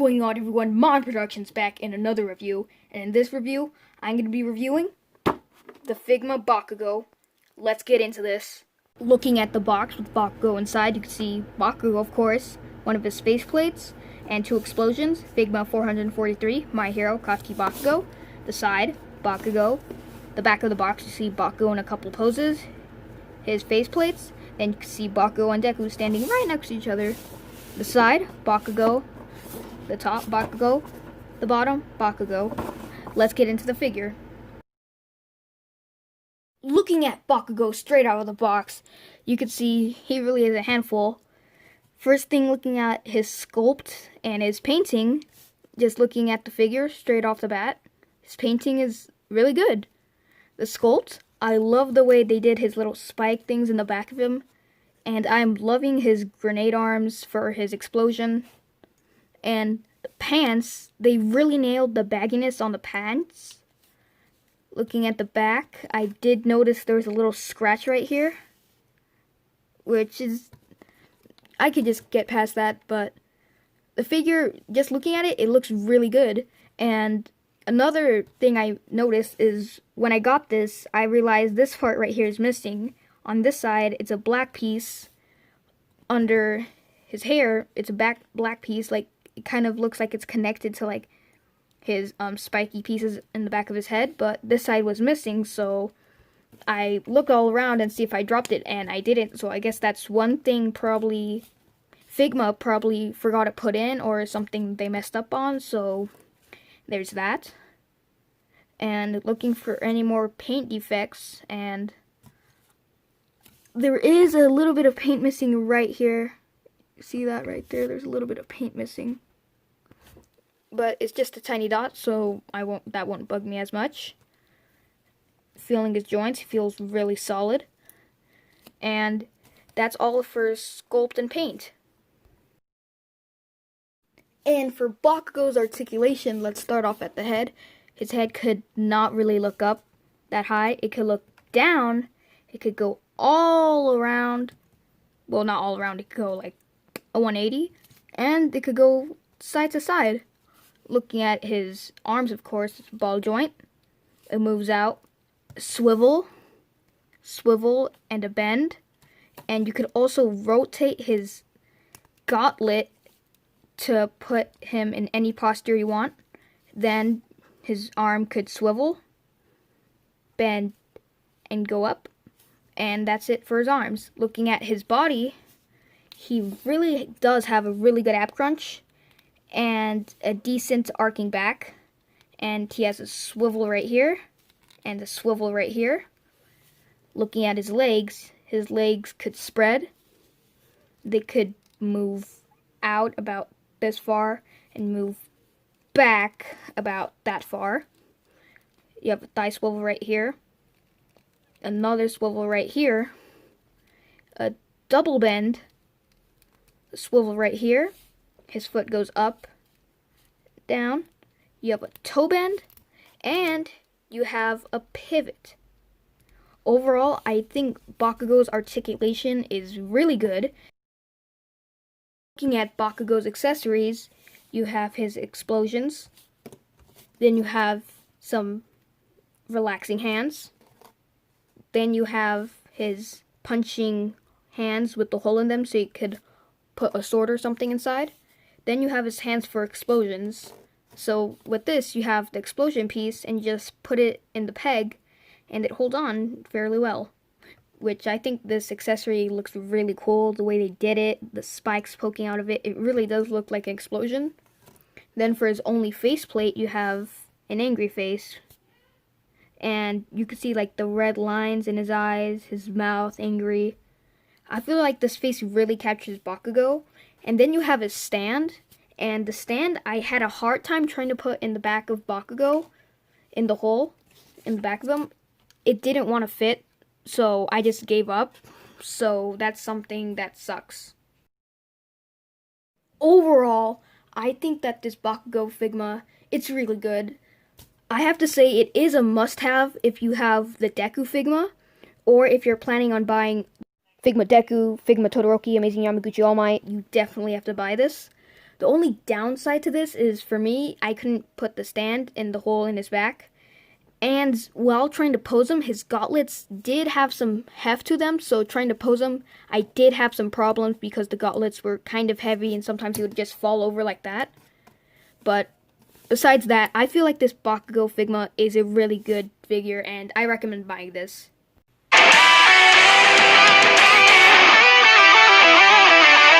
going on, everyone? Mon Productions back in another review, and in this review, I'm going to be reviewing the Figma Bakugo. Let's get into this. Looking at the box with Bakugo inside, you can see Bakugo, of course, one of his face plates, and two explosions, Figma 443, My Hero, Katsuki Bakugo. The side, Bakugo. The back of the box, you see Bakugo in a couple poses, his face plates, and you can see Bakugo and DEKU standing right next to each other. The side, Bakugo. The top, Bakugo. The bottom, Bakugo. Let's get into the figure. Looking at Bakugo straight out of the box, you can see he really is a handful. First thing, looking at his sculpt and his painting, just looking at the figure straight off the bat, his painting is really good. The sculpt, I love the way they did his little spike things in the back of him, and I'm loving his grenade arms for his explosion. And the pants, they really nailed the bagginess on the pants. Looking at the back, I did notice there was a little scratch right here, which is, I could just get past that, but the figure, just looking at it, it looks really good. And another thing I noticed is when I got this, I realized this part right here is missing. On this side, it's a black piece. Under his hair, it's a black piece. Like, it kind of looks like it's connected to like his spiky pieces in the back of his head. But this side was missing, so I looked all around and see if I dropped it, and I didn't. So I guess that's one thing probably Figma probably forgot to put in, or something they messed up on. So there's that. And looking for any more paint defects, and there is a little bit of paint missing right here. See that right there? There's a little bit of paint missing. But it's just a tiny dot, so that won't bug me as much. Feeling his joints, he feels really solid. And that's all for sculpt and paint. And for Bakugo's articulation, let's start off at the head. His head could not really look up that high. It could look down. It could go all around. Well, not all around. It could go like a 180. And it could go side to side. Looking at his arms, of course, it's a ball joint. It moves out. Swivel, and a bend. And you could also rotate his gauntlet to put him in any posture you want. Then his arm could swivel, bend, and go up. And that's it for his arms. Looking at his body, he really does have a really good ab crunch and a decent arcing back. And he has a swivel right here and a swivel right here. Looking at his legs could spread. They could move out about this far and move back about that far. You have a thigh swivel right here, another swivel right here, a double bend, a swivel right here. His foot goes up, down. You have a toe bend, and you have a pivot. Overall, I think Bakugo's articulation is really good. Looking at Bakugo's accessories, you have his explosions, then you have some relaxing hands, then you have his punching hands with the hole in them so you could put a sword or something inside. Then you have his hands for explosions. So with this, you have the explosion piece and you just put it in the peg and it holds on fairly well. Which I think this accessory looks really cool, the way they did it, the spikes poking out of it, it really does look like an explosion. Then for his only faceplate, you have an angry face. And you can see like the red lines in his eyes, his mouth, angry. I feel like this face really captures Bakugo. And then you have his stand. And the stand, I had a hard time trying to put in the back of Bakugo, in the hole, in the back of him. It didn't want to fit, so I just gave up. So that's something that sucks. Overall, I think that this Bakugo Figma, it's really good. I have to say it is a must-have if you have the DEKU Figma, or if you're planning on buying Figma DEKU, Figma Todoroki, Amazing Yamaguchi All Might, you definitely have to buy this. The only downside to this is, for me, I couldn't put the stand in the hole in his back. And while trying to pose him, his gauntlets did have some heft to them. So trying to pose him, I did have some problems because the gauntlets were kind of heavy and sometimes he would just fall over like that. But besides that, I feel like this Bakugo Figma is a really good figure and I recommend buying this.